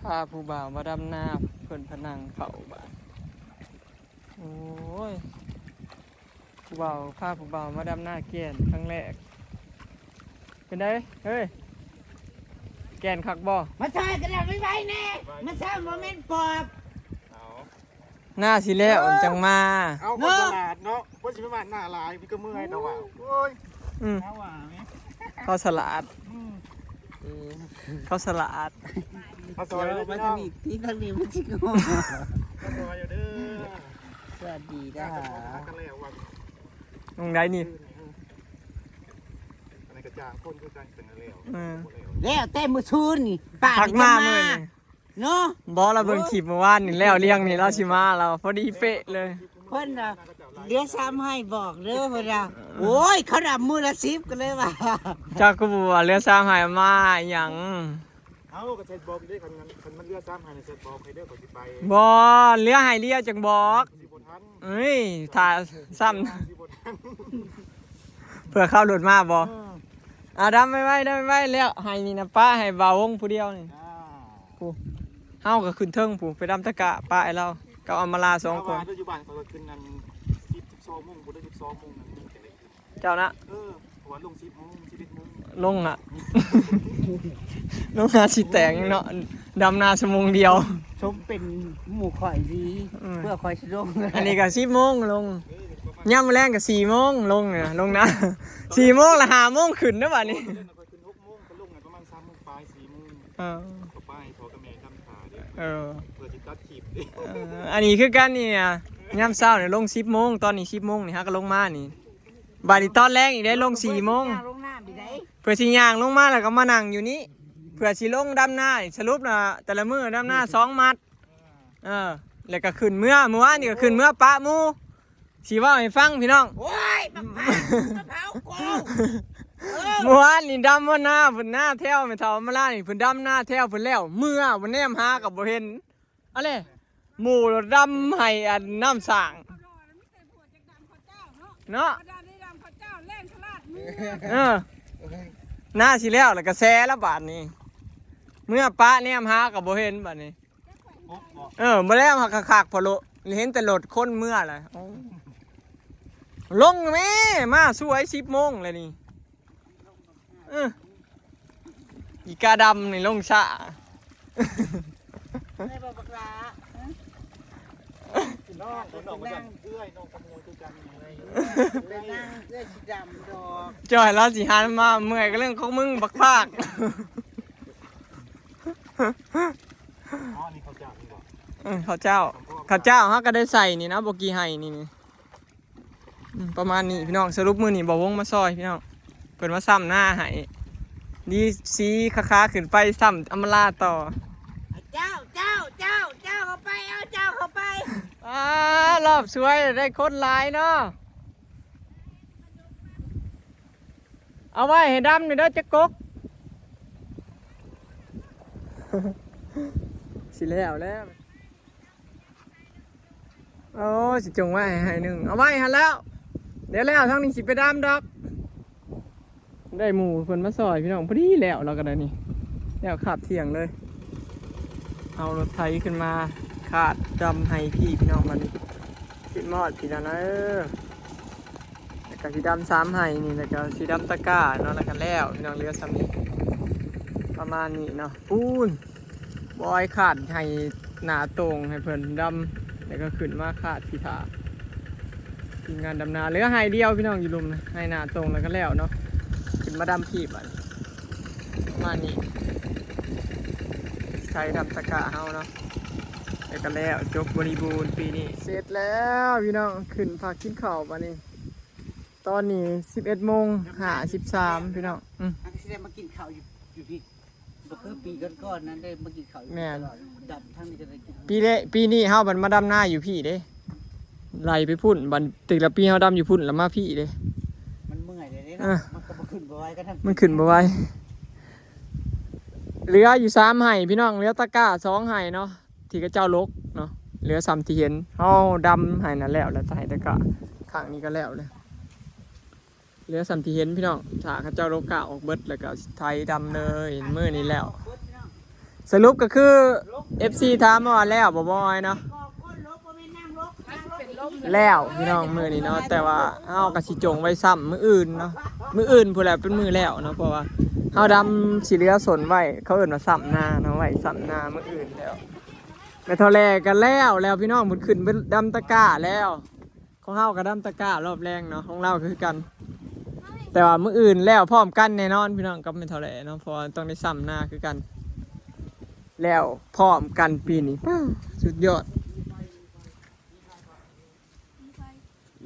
พาผู้บ่าวมาดำนาเพิ่นพนังเขาบ้านโอ้ยผู้บ่าวพาผู้บ่าวมาดำนาแก่นครั้งแรกเป็นไงเฮ้ยแก่นคักบ่มาใช่กระดาษไม่ไหวแน่มาใช่โมเมนต์ปอบ หน้าสิแล้วจังมาเอาคนตลาดเนาะว่าสิไม่มาหน้าลายพี่ก็เมื่อยแต่ว่าโอ้ยเอาว่าไหมข้าวสลัดข้าวสลัดข้าวซอยเลยพี่น้องพี่ทางนี้มันจิ๋วข้าวซอยอยู่เด้อสวัสดีนะกันแล้ววันตรงไหนนี่อะไรกระจางคนคือกันเป็นแล้วแล้วแต่มือชูนี่ป้าทักมาเมื่อนี่เนาะบอกเราเบิ่งคลิปเมื่อวานนี่แล้วเลี้ยงนี่เราชิมาเราพอดีเป๊ะเลยเพิ่นน่ะเดี๋ยวซ้ำให้บอกเด้อเพิ่นน่ะโอ้ยเขาดับมือละ10กันเลยว่ะจากกูบัวเรือซ้ำหายมาหยังเอากระเซ็ตบอกได้คันมันเรือซ้ำหายในเซ็ตบอกให้เด้อก่อนสิไปบ่เรือหายเรือจังบอกเอ้ยถ้าซ้ำเพื่อเข้ารถมาบ่ดำไม่ไหวแล้วให้นี่นะป้าให้บ่าววงผู้เดียวนี่เฮาก็ขึ้นเทิงผู้ไปดำตะกะป้าไอ้เราก็เอามาลา2 คนอยู่บ้านเขาก็ขึ้นนั่น12 โมงบ่ได้12 โมงนั่นจังได๋เจ้านะหัวลง10 โมง11 โมงลงอ่ะลงนาสิแตกเนาะดำนาชั่วโมงเดียวชมเป็นหมู่ข่อยดีเพื่อข่อยสิลงอันนี้ก็10 โมงลงย่ำแรงก็4 โมงลงเนี่ยลงนะ4 โมงละ5 โมงขึ้นเด้อบัดนี้ขึ้น6 โมงก็ลงประมาณ3 โมงปลาย4 โมงก็ไปพอกับแม่ทำขาเด้อเพื่อสิตัดคลิปอันนี้คือกันนี่ย่ำเช้าเนี่ยลง10 โมงตอนนี้10 โมงนี่ฮะก็ลงมานี่บัดนี้ตอนแรงอีกได้ลง4 โมงเพื่อสิย่างลงมาแล้วก็มานั่งอยู่นี้เพื่อสิลงดำนาสรุปนะแต่ละมื้อดำนา2 มัดแล้วก็ขึ้นเมื่อวานนี่ก็ขึ้นเมื่อปะหมู่สิว่าให้ฟังพี่น้องโอ้ยมะพร้าวกูเมื่อวานนี่ดำว่าหน้าเพิ่นหน้าแถวไม่เท่ามาล่านี่เพิ่นดำหน้าแถวเพิ่นแล้วเมื่อวันแนมหากับบ่เห็นอะไรหมู่ดำให้อันน้ำสางเนาะหน้าสิแล้วก็แซ่แล้วบาดนี้เมื่อป้าแนมหากับบ่เห็นบาดนี้บ่แล้วหักคักๆพอโลเห็นแต่รถคนเมื่อล่ะลงแม่มาสวย10 โมงเลยนี่อีกาดำนี่ลงชะไม่บอกบักลาน้องมาจากเอื้อยน้องขโมยคือกันอะไรเป็นนางเอื้อยสีดำดอกจอยแล้วสิหันมาเมื่อยก็เรื่องของมึงบักภาคอ๋อนี่เขาเจ้านี่บ่ข้าวเจ้าฮะก็ได้ใส่นี่นะบอกกี้ไห้นี่ประมาณนี้พี่น้องสรุปมือนี่บอกวงมาซอยพี่น้องเปิดมาซ้ำหน้าไห้ดีซีค้าขึ้นไปซ้ำอำลาต่อเจ้าเข้าไปเอาเจ้าเข้าไปรอบสวยได้คนหลายเนาะเอาไว้ให้ดำนี่เด้อจะกกสิแล้วโอ้สิจงไว้ให้หนึ่งเอาไว้หันแล้วเดี๋ยวแล้วทั้งนี้สิไปดำดอกได้หมูเพิ่นมาซอยพี่น้องพอดีแล้วเราก็ได้นี่แล้วขาดเที่ยงเลยเอารถไถขึ้นมาขาดดำให้พี่น้องมันคิดมอดพี่น้องนะแล้วก็สีดำ3ให้นี่แล้วก็สีดำตะก้าเนาะแล้วก็แล้วพี่น้องเรือซ้ำนี้ประมาณนี้เนาะปูนบอยขาดให้หนาตรงให้เพิ่นดำแล้วก็ขึ้นมาขาดที่ถาทีมงานดำนาเหลือให้เดียวพี่น้องอยู่ลุมนะให้หนาตรงแล้วก็แล้วเนาะขึ้นมาดำพีบอ่ะประมาณนี้ใช้ดำตะกะเฮาเนาะแล้วก็แล้วจบบริบูรณ์ปีนี้เสร็จแล้วพี่น้องขึ้นพักกินข้าวมานี่ตอนนี้11:53พี่น้องได้มากินข้าวอยู่พี่บ่คือปีก่อนๆนั้นได้มากินข้าวแม่นดำทั้งนี้จะได้กินปีนี้เฮาบัดมาดำนาอยู่พี่เด้ไล่ไปพุ่นบัดตึกละปีเฮาดำอยู่พุ่นแล้วมาพี่เด้มันเมื่อยเลยเนาะมันก็บ่ขึ้นบ่ไหวกันมันขึ้นบ่ไหวเหลืออยู่3ให้พี่น้องเหลือตะกร้า2ให้เนาะที่กระเจ้าลกเนาะเหลือซ้ำที่เห็นเฮาดำให้นั่นแล้วตะให้ตะกร้าข้างนี้ก็แล้วเลยเหลือซ้ำที่เห็นพี่น้องถ้ากระเจ้าลกกะออกเบิดแล้วก็ไถดำเลยมื้อนี้แล้ว สรุปก็คือ FC ถามมาว่าแล้วบ่บอยเนาะ ก็คนลบบ่แม่นนั่งลบนั่งลบ แล้วพี่น้องมื้อนี้เนาะแต่ว่าเฮาก็สิจงไว้ซ้ำมื้ออื่นเนาะมื้ออื่นพู้นแหละเป็นมื้อแล้วเนาะเพราะว่าเฮาดำสิเหลือสนไว้เขาเอิ้นว่าซ้ำนาเนาะไว้ซ้ำนามื้ออื่นแล้วแม่เท่าแลกันแล้วพี่น้องเพิ่นขึ้นไปดำตะกร้าแล้วของเฮาก็ดำตะกร้ารอบแรงเนาะของเราคือกัน แต่ว่ามื้ออื่นแล้วพร้อมกันแน่นอนพี่น้องกับแม่เท่าแลเนาะเพราะว่าต้องได้ซ้ำนาคือกัน แล้วพร้อมกันปีนี้สุดยอด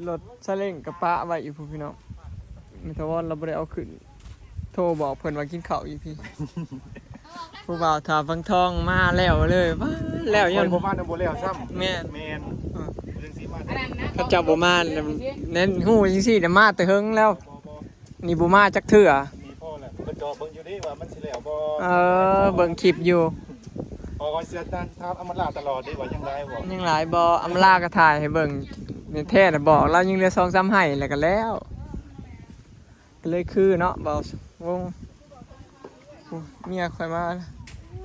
รถซาเล้งกระปะไว้อยู่พู้นพี่น้องไม่ทว่าเราไม่ได้เอาขึ้นโทรบอกเพิ่นว่ากินข้าวอยู่พี่ ผู้บ่าวถาฟังทองมาแล้วเลยว้าแล้วยัง บ่มาในบ่แล้วซ้ำ แม่น แม่นเรื่องสีมา เขาเจ้าบ่มาเน้นฮู้จังซี่แต่มาแต่เฮิงแล้ว นี่บ่มาจักเทื่อ มีพ่อแหละเพิ่นจอเบิ่งอยู่ดิว่ามันสิแล้วบ่ เบิ่งคลิปอยู่ พอเสียตันถามอมราตลอดดิว่ายังไงบ่ ยังหลายบ่อำลาก็ถ่ายให้เบิ่งในแท้น่ะบอกเรายังเหลือ 2-3 ไห้แล้วก็แล้วก็เลยคือเนาะบ่าววงโอ้เมียค่อยมา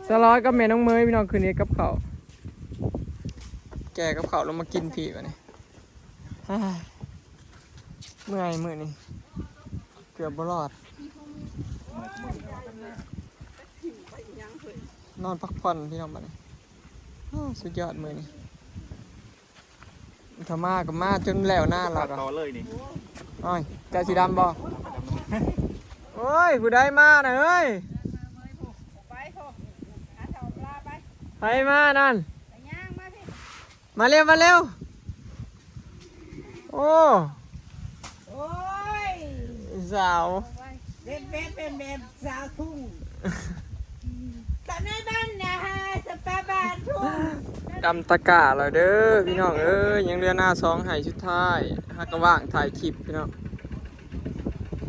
สลอยกับแม่น้องเมยพี่น้องคืนนี้กับข้าวแกกับข้าวลงมากินพี่บัดนี้ฮ่าเมื่อยมื้อนี้เกือบบ่รอด นอนพักผ่อนพี่น้องบัดนี้สุดยอดมื้อนี้ถ้ามาก็มาจนแล้วหน้าเรา ต่อเลยนี่ อ้อยเจ้าสีดำบ่โอ้ยผู้ใดมาน่ะเอ้ยไปมานั่นมาเร็วมาเร็วโอ้ โอ้ย สาว เป็นสาวทุ่งตอนนั้นบ้านนะฮะสปาบานทุ่ง ดำตะกร้าแล้วเด้อพี่น้องเอ้ยยังเรือหน้า2ไห้สุดท้ายฮักก็ว่างถ่ายคลิปพี่น้อง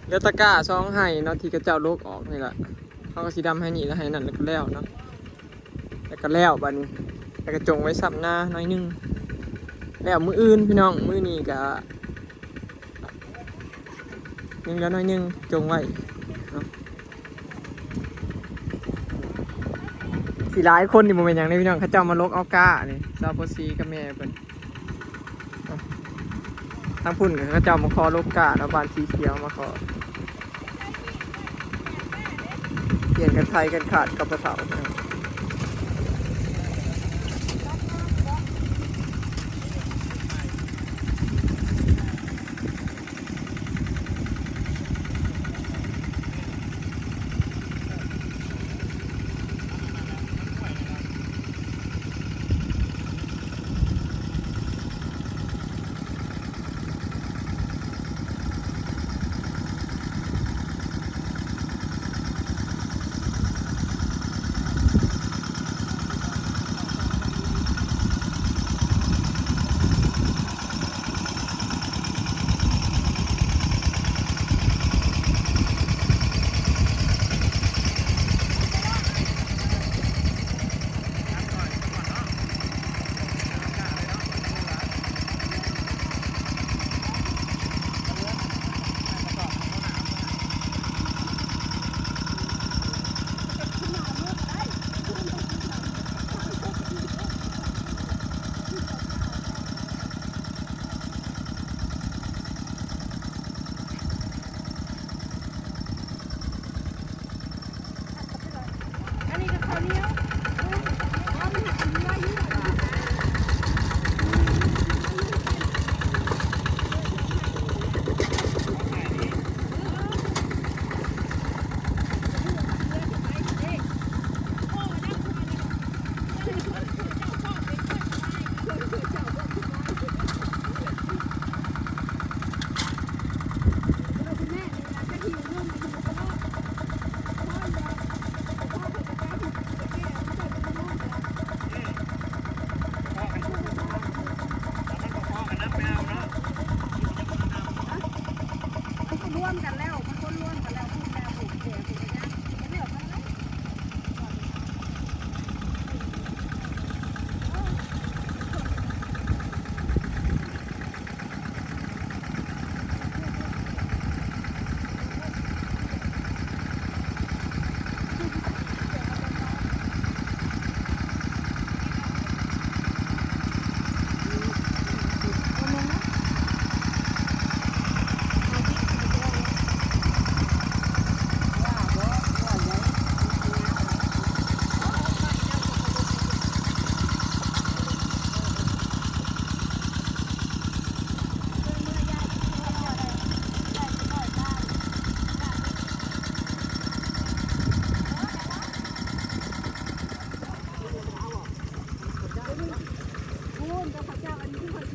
เรือตะกร้า2ไห้เนาะที่กระเจ้าโลกออกนี่แหละเขาก็สีดำให้นี่แล้วให้นั่นแล้วก็แล้วเนาะแล้วก็แล้วบัดนี้แล้วก็จงไว้สับหน้าหน่อยนึงแล้วมืออื่นพี่น้องมือนี้ก็ยังเหลือหน่อยนึงจงไว้เนาะสีหลายคนนี่โมเมนต์อย่างนี้พี่น้องเขาเจ้ามาลกเอาก้านี่ซาโปซีกับแม่เพิ่นทั้งพุ่นกับเขาเจ้ามาขอลกก้าแล้วบานสีเขียวมาขอเปลี่ยนกันไทยกันขาดกับกระเถา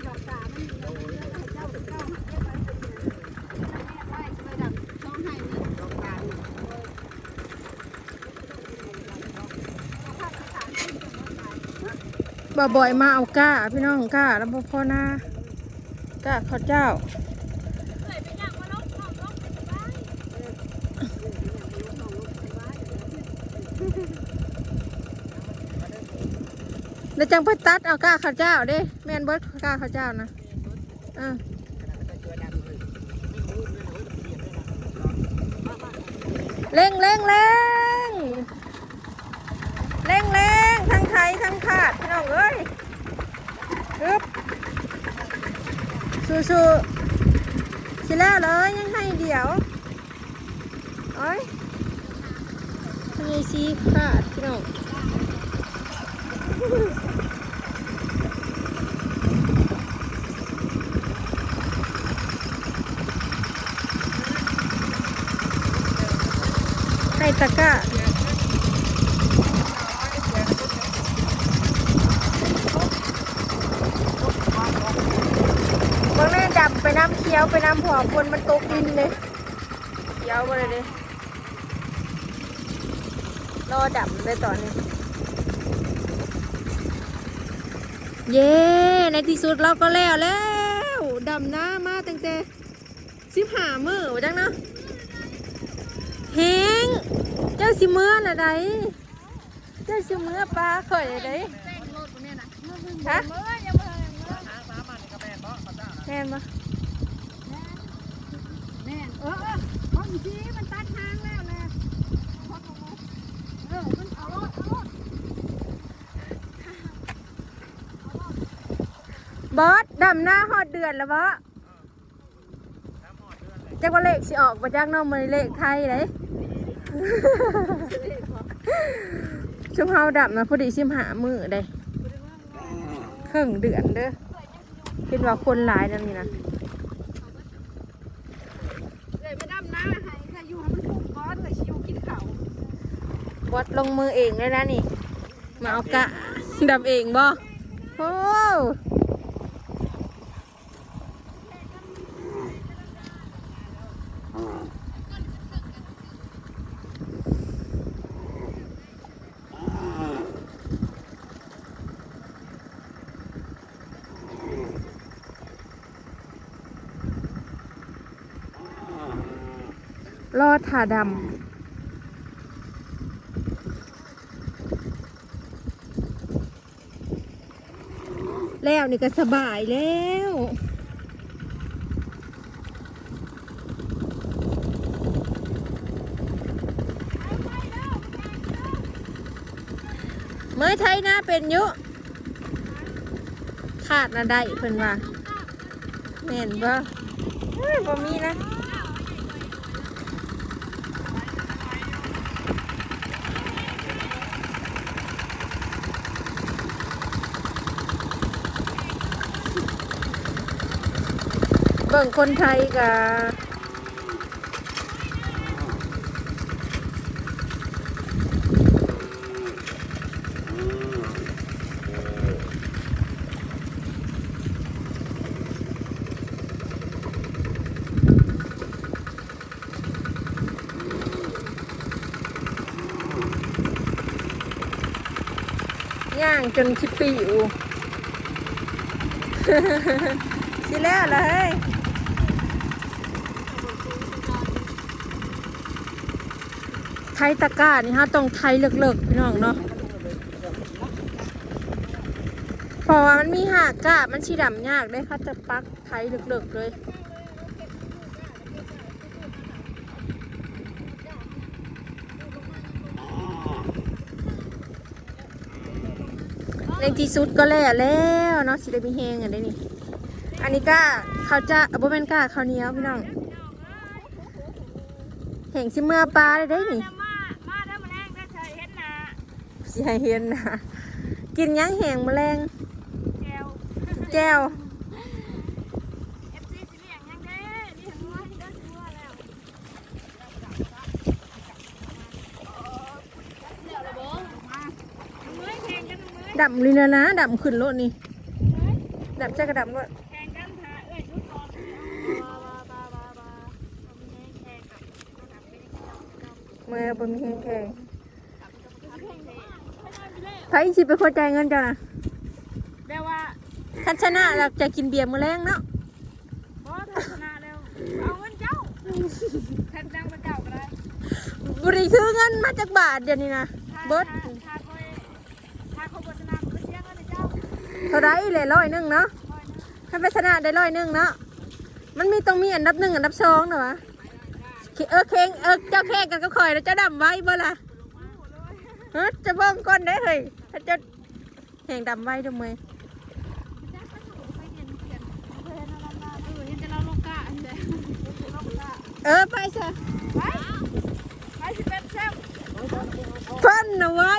ดอกตามันมีเรื่องให้เจ้าเจ้าเก็บไว้เป็นเดือนแม่ไว้ช่วยดับช่องให้นี่ดอกตาบ่อยมาเอาก้าพี่น้องก้าแล้วพ่อหน้าก้าข้าวเจ้าเดี๋ยวจังไปตัดเอาก้าข้าวเจ้าเด้แม่นเบิดก้าข้าวเจ้านะเร่งเร่งเร่งเร่งเร่งทั้งไทยทั้งขาดพี่น้องเอ้ยฮึบสู้ๆสิแล้วเลยยังให้เดี๋ยวโอ้ยทำไงซีขาดพี่น้องให้ตะกร้าบางแม่ดับไปน้ำเคี้ยวไปน้ำหัวคนมันตกดินเลยเคี้ยวมาเลยดิรอดับเลยตอนนี้เย้ในที่สุดเราก็แล้วดำหน้ามาตั้งแต่15 มื้อว่าจังเนาะเฮงเจ้าสิเมื่อละไดเจ้าสิเมื่อปลาข่อยละไดฮะแม่นปะ แม่เพราะอีทีมันตัดทางแล้วแหละมันเอารถบอสดำหน้าหอดเดือนแล้วบอสจักว่าเลขสิออกมาจากน้องมันเลขไทยเลยชุมเฮาดำนะพอดี15 มื้อได้ครึ่งเดือนเด้อคิดว่าคนหลายนั่นนี่นะเลยไปดำน้าให้ค่ะอยู่ให้มันถูกก้อนเลยชิวกินเขา วัดลงมือเองเลยนะนี่มาเอากะดำเองบ่โอ้รอดถ่าดำแล้วนี่ก็สบายแล้วเมื่อไทยนะเป็นยุขาดนะได้เพิ่นว่าแม่นบ่บ่มีนะเบิ่งคนไทยกับย่างจนชิปิว สิแล้วเลยไทยตะกร้านี่ฮะต้องไทยเลิกๆพี่น้องเนาะเพราะว่ามันมีหากกะมันชีดำยากได้ค่ะจะปักไทยเลิกๆเลยในที่สุดก็แล้วเนาะสิได้มีแฮงอันได้นี่อันนี้ก็เขาจะบ่แม่นก้าข้าวเหนียวพี่น้องแห่งสิเมื่อปลาได้นี่มาได้มาแรงได้เฉยเห็นนะ สิให้เห็นนะกินยังแห่งแมลงแก้ว FC สิเลี้ยงยังได้นี่หัวนี่ได้หัวแล้วดำเลยนะดำขึ้นรถนี่ด ดับเจ้ากระดับด้วย แข่งกันหาเอ้ยชุดก่อนเมื่อบ่มีแข่งไผสิเป็นคนจ่ายเงินเจ้าน่ะ แปลว่า คันชนะเราจะกินเบียร์มื้อแรงเนาะ บอสชนะแล้วเอาเงินเจ้าแข่งดังเป็นเจ้าก็ได้ บ่ได้ซื้อเงินมาจากบาทเดี๋ยวนี้นะเบิด ถ้าเขาบชนะก็เสียเงินเจ้า เท่าไรเลย100เนาะถ้าไปชนะได้100เนาะมันมีต้องมีอันดับ1อันดับ2เนาะวะเจ้าแข่งกันก็คอยแล้วเจ้าดำไว้บ่ล่ะฮะจะเบิ่งก่อนได้เฮ้ยถ้าเจ้าแข่งดำไว้ทำไม ไปซะ ไปสิเป็นแซม ฟันเอาไว้